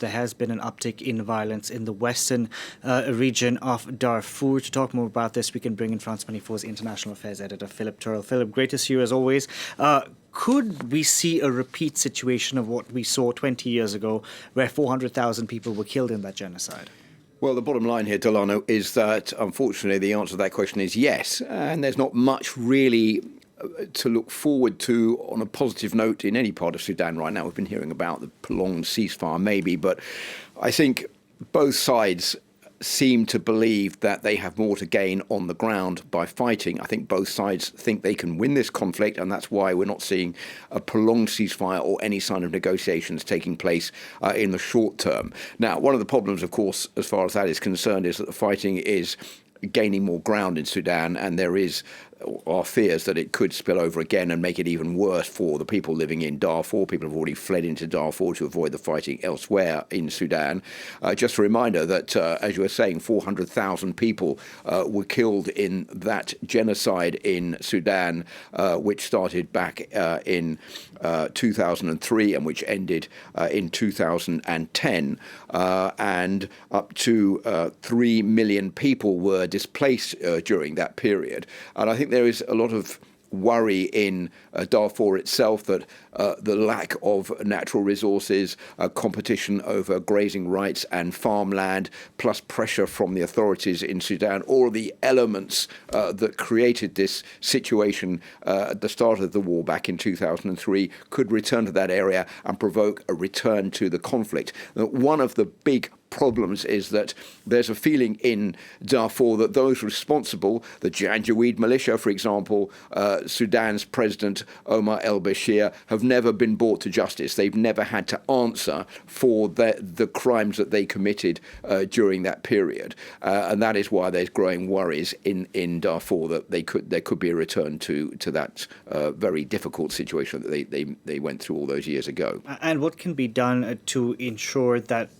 there has been an uptick in violence in the western region of Darfur. To talk more about this, we can bring in France 24's international affairs editor, Philip Turle. Philip, great to see you as always. Could we see a repeat situation of what we saw 20 years ago, where 400,000 people were killed in that genocide? Well, the bottom line here, Delano, is that unfortunately the answer to that question is yes. And there's not much really to look forward to on a positive note in any part of Sudan right now. We've been hearing about the prolonged ceasefire maybe, but I think both sides seem to believe that they have more to gain on the ground by fighting. I think both sides think they can win this conflict, and that's why we're not seeing a prolonged ceasefire or any sign of negotiations taking place in the short term. Now, one of the problems, of course, as far as that is concerned, is that the fighting is gaining more ground in Sudan, and there are fears that it could spill over again and make it even worse for the people living in Darfur. People have already fled into Darfur to avoid the fighting elsewhere in Sudan. Just a reminder that, as you were saying, 400,000 people were killed in that genocide in Sudan, which started back in 2003 and which ended in 2010. And up to 3 million people were displaced during that period. And I think there is a lot of worry in Darfur itself that the lack of natural resources, competition over grazing rights and farmland, plus pressure from the authorities in Sudan, all of the elements that created this situation at the start of the war back in 2003 could return to that area and provoke a return to the conflict. One of the big problems is that there's a feeling in Darfur that those responsible, the Janjaweed militia, for example, Sudan's president Omar al-Bashir, have never been brought to justice. They've never had to answer for the crimes that they committed during that period. And that is why there's growing worries in Darfur that there could be a return to that very difficult situation that they went through all those years ago. And what can be done to ensure that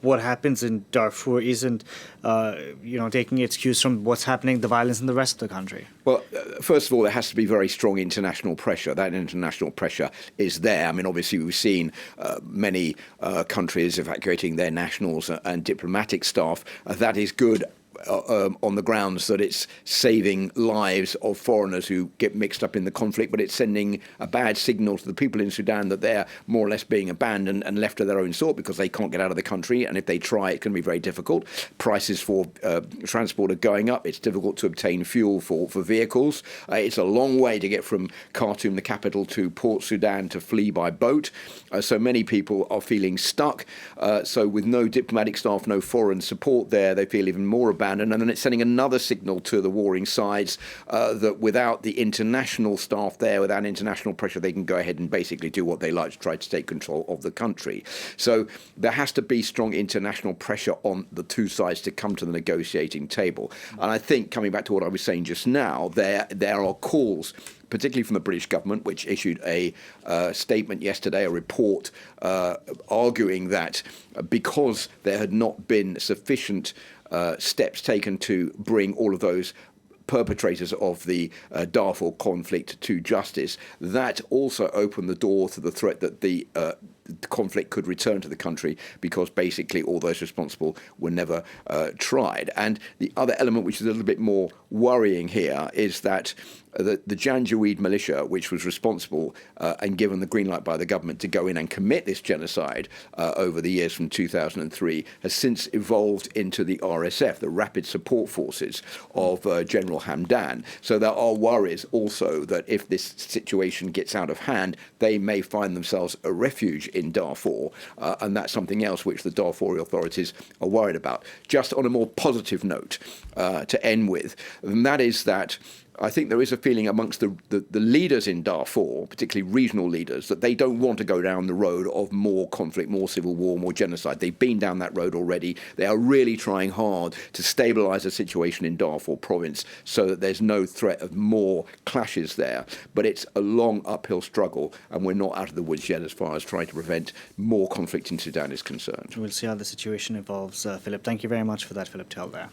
what happens in Darfur isn't, taking its cues from what's happening, the violence in the rest of the country? Well, first of all, there has to be very strong international pressure. That international pressure is there. I mean, obviously, we've seen many countries evacuating their nationals and diplomatic staff. That is good on the grounds that it's saving lives of foreigners who get mixed up in the conflict, but it's sending a bad signal to the people in Sudan that they're more or less being abandoned and left to their own sort because they can't get out of the country, and if they try, it can be very difficult. Prices for transport are going up. It's difficult to obtain fuel for vehicles. It's a long way to get from Khartoum, the capital, to Port Sudan to flee by boat. So many people are feeling stuck. So with no diplomatic staff, no foreign support there, they feel even more abandoned. And then it's sending another signal to the warring sides that without the international staff there, without international pressure, they can go ahead and basically do what they like to try to take control of the country. So there has to be strong international pressure on the two sides to come to the negotiating table. And I think, coming back to what I was saying just now, there are calls, particularly from the British government, which issued a statement yesterday, a report arguing that because there had not been sufficient steps taken to bring all of those perpetrators of the Darfur conflict to justice, that also opened the door to the threat that the conflict could return to the country because basically all those responsible were never tried. And the other element, which is a little bit more worrying here, is that the Janjaweed militia, which was responsible and given the green light by the government to go in and commit this genocide over the years from 2003, has since evolved into the RSF, the Rapid Support Forces of General Hamdan. So there are worries also that if this situation gets out of hand, they may find themselves a refuge in Darfur, and that's something else which the Darfur authorities are worried about. Just on a more positive note to end with, and that is that I think there is a feeling amongst the leaders in Darfur, particularly regional leaders, that they don't want to go down the road of more conflict, more civil war, more genocide. They've been down that road already. They are really trying hard to stabilise the situation in Darfur province so that there's no threat of more clashes there. But it's a long uphill struggle, and we're not out of the woods yet as far as trying to prevent more conflict in Sudan is concerned. We'll see how the situation evolves, Philip. Thank you very much for that, Philip Tell there.